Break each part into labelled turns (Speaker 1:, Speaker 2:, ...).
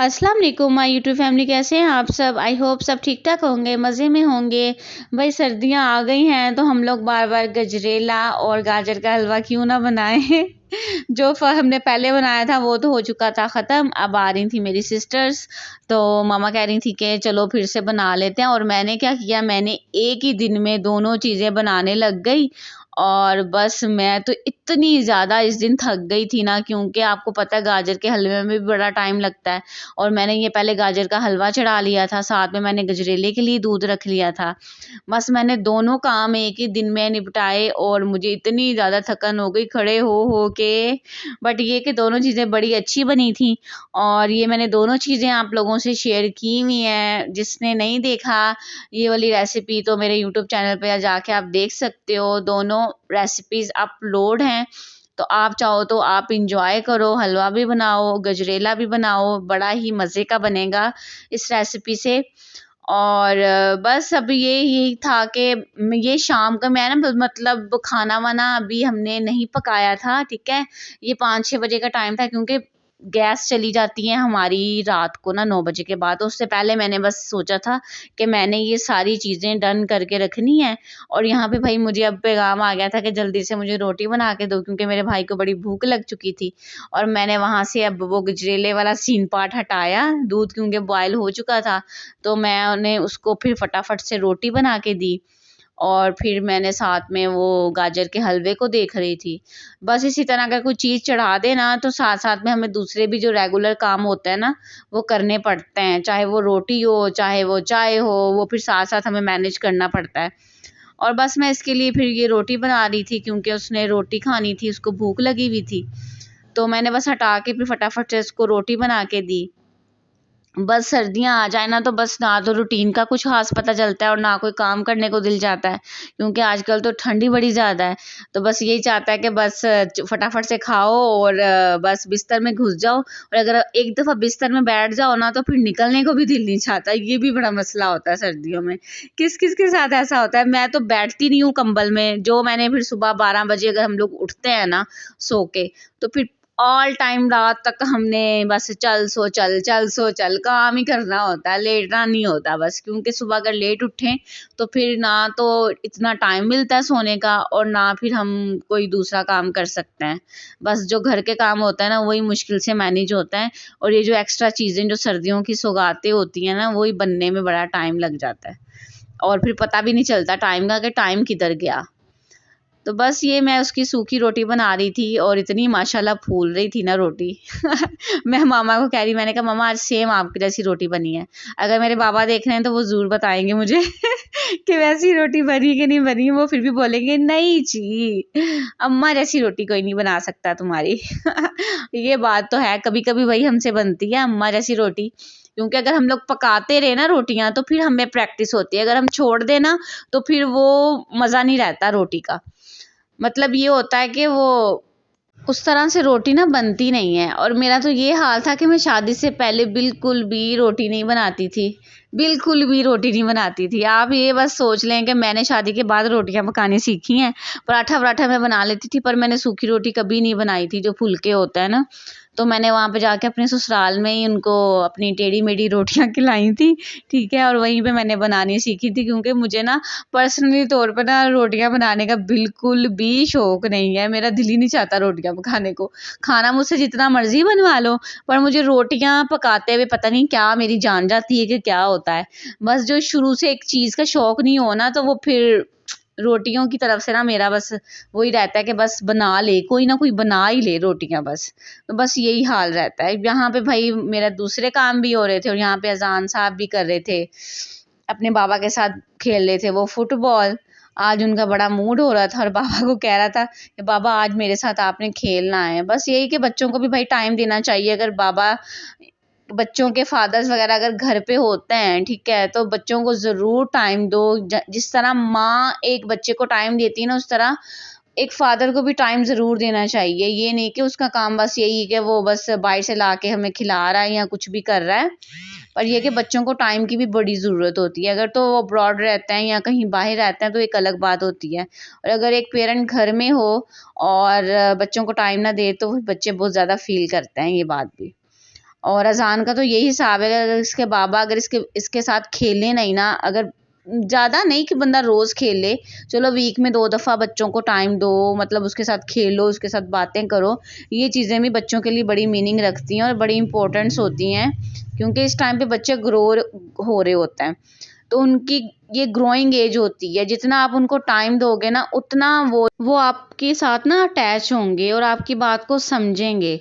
Speaker 1: अस्सलाम वालेकुम my YouTube family, कैसे हैं आप सब। आई होप सब ठीक ठाक होंगे, मज़े में होंगे। भाई सर्दियां आ गई हैं तो हम लोग बार बार गजरेला और गाजर का हलवा क्यों ना बनाएं। जो हमने पहले बनाया था वो तो हो चुका था ख़त्म। अब आ रही थी मेरी सिस्टर्स, तो मामा कह रही थी कि चलो फिर से बना लेते हैं। और मैंने क्या किया, मैंने एक ही दिन में दोनों चीज़ें बनाने लग गई। और बस मैं तो इतनी ज़्यादा इस दिन थक गई थी ना, क्योंकि आपको पता है गाजर के हलवे में भी बड़ा टाइम लगता है। और मैंने ये पहले गाजर का हलवा चढ़ा लिया था, साथ में मैंने गजरेले के लिए दूध रख लिया था। बस मैंने दोनों काम एक ही दिन में निपटाए और मुझे इतनी ज़्यादा थकन हो गई खड़े हो के। बट ये कि दोनों चीज़ें बड़ी अच्छी बनी थी और ये मैंने दोनों चीज़ें आप लोगों से शेयर की हुई हैं। जिसने नहीं देखा ये वाली रेसिपी तो मेरे यूट्यूब चैनल पे जाके आप देख सकते हो। दोनों रेसिपीज़ अपलोड हैं, तो आप चाहो तो आप इंजॉय करो, हलवा भी बनाओ, गजरेला भी बनाओ, बड़ा ही मज़े का बनेगा इस रेसिपी से। और बस अब ये यही था कि ये शाम का मैं ना मतलब खाना वाना अभी हमने नहीं पकाया था, ठीक है। ये 5-6 बजे का टाइम था, क्योंकि गैस चली जाती है हमारी रात को ना 9 बजे के बाद। तो उससे पहले मैंने बस सोचा था कि मैंने ये सारी चीज़ें डन करके रखनी है। और यहाँ पे भाई मुझे अब पैगाम आ गया था कि जल्दी से मुझे रोटी बना के दो, क्योंकि मेरे भाई को बड़ी भूख लग चुकी थी। और मैंने वहाँ से अब वो गजरेले वाला सीन पार्ट हटाया, दूध क्योंकि बॉयल हो चुका था। तो मैंने उसको फिर फटाफट से रोटी बना के दी और फिर मैंने साथ में वो गाजर के हलवे को देख रही थी। बस इसी तरह अगर कोई चीज़ चढ़ा दे ना, तो साथ साथ में हमें दूसरे भी जो रेगुलर काम होते हैं ना वो करने पड़ते हैं। चाहे वो रोटी हो, चाहे वो चाय हो, वो फिर साथ साथ हमें मैनेज करना पड़ता है। और बस मैं इसके लिए फिर ये रोटी बना रही थी, क्योंकि उसने रोटी खानी थी, उसको भूख लगी हुई थी। तो मैंने बस हटा के फिर फटाफट से उसको रोटी बना के दी। बस सर्दियाँ आ जाए ना, तो बस ना तो रूटीन का कुछ ख़ास पता चलता है और ना कोई काम करने को दिल चाहता है, क्योंकि आजकल तो ठंड ही बड़ी ज़्यादा है। तो बस यही चाहता है कि बस फटाफट से खाओ और बस बिस्तर में घुस जाओ। और अगर एक दफ़ा बिस्तर में बैठ जाओ ना, तो फिर निकलने को भी दिल नहीं चाहता। ये भी बड़ा मसला होता है सर्दियों में। किस किस के साथ ऐसा होता है। मैं तो बैठती नहीं हूँ कंबल में। जो मैंने फिर सुबह 12 बजे अगर हम लोग उठते हैं ना सो के, तो फिर ऑल टाइम रात तक हमने बस चल सो चल, चल सो चल काम ही करना होता है, लेटना नहीं होता बस। क्योंकि सुबह अगर लेट उठें तो फिर ना तो इतना टाइम मिलता है सोने का और ना फिर हम कोई दूसरा काम कर सकते हैं। बस जो घर के काम होता है ना वही मुश्किल से मैनेज होता है। और ये जो एक्स्ट्रा चीज़ें जो सर्दियों की सौगातें होती हैं ना, वही बनने में बड़ा टाइम लग जाता है और फिर पता भी नहीं चलता टाइम का कि टाइम किधर गया। तो बस ये मैं उसकी सूखी रोटी बना रही थी और इतनी माशाल्लाह फूल रही थी ना रोटी। मैं मामा को कह रही, मैंने कहा मामा आज सेम आपकी जैसी रोटी बनी है। अगर मेरे बाबा देख रहे हैं तो वो ज़रूर बताएंगे मुझे कि वैसी रोटी बनी कि नहीं बनी। वो फिर भी बोलेंगे नहीं जी, अम्मा जैसी रोटी कोई नहीं बना सकता तुम्हारी। ये बात तो है, कभी कभी वही हमसे बनती है अम्मा जैसी रोटी। क्योंकि अगर हम लोग पकाते रहे ना रोटियां, तो फिर हमें प्रैक्टिस होती है। अगर हम छोड़ दें ना, तो फिर वो मज़ा नहीं रहता रोटी का। मतलब ये होता है कि वो उस तरह से रोटी ना बनती नहीं है। और मेरा तो ये हाल था कि मैं शादी से पहले बिल्कुल भी रोटी नहीं बनाती थी, बिल्कुल भी रोटी नहीं बनाती थी। आप ये बस सोच लें कि मैंने शादी के बाद रोटियां पकानी सीखी हैं। पराठा वराठा मैं बना लेती थी, पर मैंने सूखी रोटी कभी नहीं बनाई थी, जो फुलके होता है ना। तो मैंने वहाँ पे जाके अपने ससुराल में ही उनको अपनी टेढ़ी मेढ़ी रोटियां खिलाई थी, ठीक है। और वहीं पे मैंने बनानी सीखी थी, क्योंकि मुझे ना पर्सनली तौर पर ना रोटियां बनाने का बिल्कुल भी शौक नहीं है। मेरा दिल ही नहीं चाहता रोटियां पकाने को। खाना मुझसे जितना मर्जी बनवा लो, पर मुझे रोटियां पकाते हुए पता नहीं क्या मेरी जान जाती है कि क्या होता है। बस जो शुरू से एक चीज़ का शौक नहीं हो ना, तो वो फिर रोटियों की तरफ से ना मेरा बस वही रहता है कि बस बना ले, कोई ना कोई बना ही ले रोटियां बस। तो बस यही हाल रहता है। यहाँ पे भाई मेरा दूसरे काम भी हो रहे थे और यहाँ पे अजान साहब भी कर रहे थे, अपने बाबा के साथ खेल रहे थे वो फुटबॉल। आज उनका बड़ा मूड हो रहा था और बाबा को कह रहा था कि बाबा आज मेरे साथ आपने खेलना है। बस यही कि बच्चों को भी भाई टाइम देना चाहिए। अगर बाबा बच्चों के फादर्स वगैरह अगर घर पे होते हैं, ठीक है, तो बच्चों को ज़रूर टाइम दो। जिस तरह माँ एक बच्चे को टाइम देती है ना, उस तरह एक फादर को भी टाइम ज़रूर देना चाहिए। ये नहीं कि उसका काम बस यही है कि वो बस बाहर से ला के हमें खिला रहा है या कुछ भी कर रहा है। पर ये कि बच्चों को टाइम की भी बड़ी ज़रूरत होती है। अगर तो वो अब्रॉड रहते हैं या कहीं बाहर रहते हैं तो एक अलग बात होती है। और अगर एक पेरेंट घर में हो और बच्चों को टाइम ना दे, तो बच्चे बहुत ज़्यादा फील करते हैं ये बात भी। और अज़ान का तो यही हिसाब है, अगर इसके बाबा अगर इसके साथ खेलें नहीं ना, अगर ज़्यादा नहीं कि बंदा रोज़ खेले, चलो वीक में 2 दफ़ा बच्चों को टाइम दो, मतलब उसके साथ खेलो, उसके साथ बातें करो। ये चीज़ें भी बच्चों के लिए बड़ी मीनिंग रखती हैं और बड़ी इम्पोर्टेंट्स होती हैं, क्योंकि इस टाइम पे बच्चे ग्रो हो रहे होते हैं। तो उनकी ये ग्रोइंग एज होती है, जितना आप उनको टाइम दोगे ना, उतना वो आपके साथ ना अटैच होंगे और आपकी बात को समझेंगे।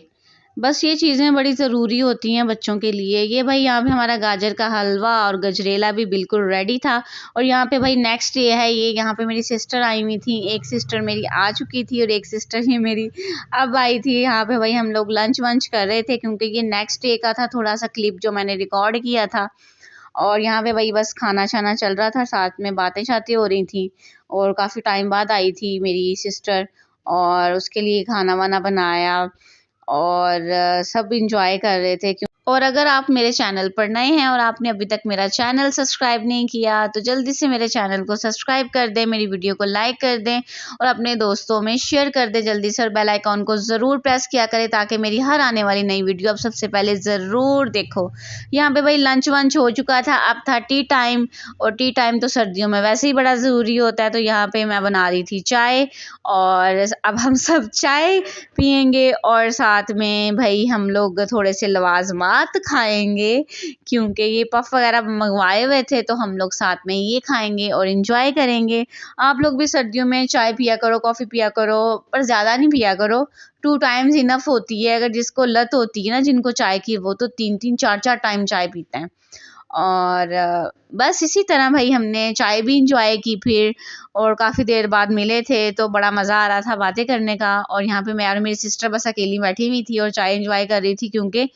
Speaker 1: बस ये चीज़ें बड़ी ज़रूरी होती हैं बच्चों के लिए। ये भाई यहाँ पे हमारा गाजर का हलवा और गजरेला भी बिल्कुल रेडी था। और यहाँ पे भाई नेक्स्ट डे है ये, यहाँ पे मेरी सिस्टर आई हुई थी, एक सिस्टर मेरी आ चुकी थी और एक सिस्टर ही मेरी अब आई थी। यहाँ पे भाई हम लोग लंच वंच कर रहे थे, क्योंकि ये नेक्स्ट डे का था थोड़ा सा क्लिप जो मैंने रिकॉर्ड किया था। और यहाँ पे भाई बस खाना शाना चल रहा था, साथ में बातें शातें हो रही थी। और काफ़ी टाइम बाद आई थी मेरी सिस्टर, और उसके लिए खाना वाना बनाया और सब इंजॉय कर रहे थे। और अगर आप मेरे चैनल पर नए हैं और आपने अभी तक मेरा चैनल सब्सक्राइब नहीं किया, तो जल्दी से मेरे चैनल को सब्सक्राइब कर दें, मेरी वीडियो को लाइक कर दें और अपने दोस्तों में शेयर कर दें जल्दी से, और बेल आइकॉन को ज़रूर प्रेस किया करें ताकि मेरी हर आने वाली नई वीडियो आप सबसे पहले ज़रूर देखो। यहाँ पे भाई लंच वंच हो चुका था, अब था टी टाइम। और टी टाइम तो सर्दियों में वैसे ही बड़ा ज़रूरी होता है, तो यहाँ पे मैं बना रही थी चाय, और अब हम सब चाय पियेंगे और साथ में भाई हम लोग थोड़े से लवाजमात खाएंगे, क्योंकि ये पफ वगैरह मंगवाए हुए थे, तो हम लोग साथ में ये खाएंगे और इंजॉय करेंगे। आप लोग भी सर्दियों में चाय पिया करो, कॉफ़ी पिया करो, पर ज़्यादा नहीं पिया करो। 2 टाइम्स इनफ होती है। अगर जिसको लत होती है ना, जिनको चाय की, वो तो 3-3 4-4 टाइम चाय पीते हैं। और बस इसी तरह भाई हमने चाय भी इंजॉय की फिर, और काफ़ी देर बाद मिले थे तो बड़ा मज़ा आ रहा था बातें करने का। और यहाँ पे मैं और मेरी सिस्टर बस अकेली बैठी हुई थी और चाय इंजॉय कर रही थी, क्योंकि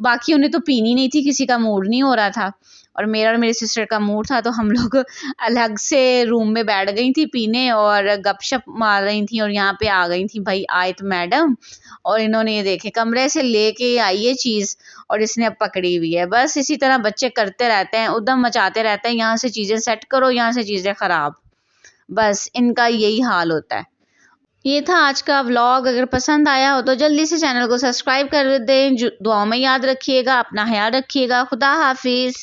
Speaker 1: बाकियों ने तो पीनी नहीं थी, किसी का मूड नहीं हो रहा था, और मेरा और मेरी सिस्टर का मूड था। तो हम लोग अलग से रूम में बैठ गई थी पीने और गपशप मार रही थी। और यहाँ पे आ गई थी भाई आयत मैडम, और इन्होंने ये देखे कमरे से लेके आई ये चीज़ और इसने अब पकड़ी हुई है। बस इसी तरह बच्चे करते रहते हैं, उद्यम मचाते रहते हैं, यहाँ से चीज़ें सेट करो, यहाँ से चीज़ें ख़राब, बस इनका यही हाल होता है। ये था आज का व्लॉग। अगर पसंद आया हो तो जल्दी से चैनल को सब्सक्राइब कर दें। दुआओं में याद रखिएगा, अपना ख्याल रखिएगा। खुदा हाफिज़।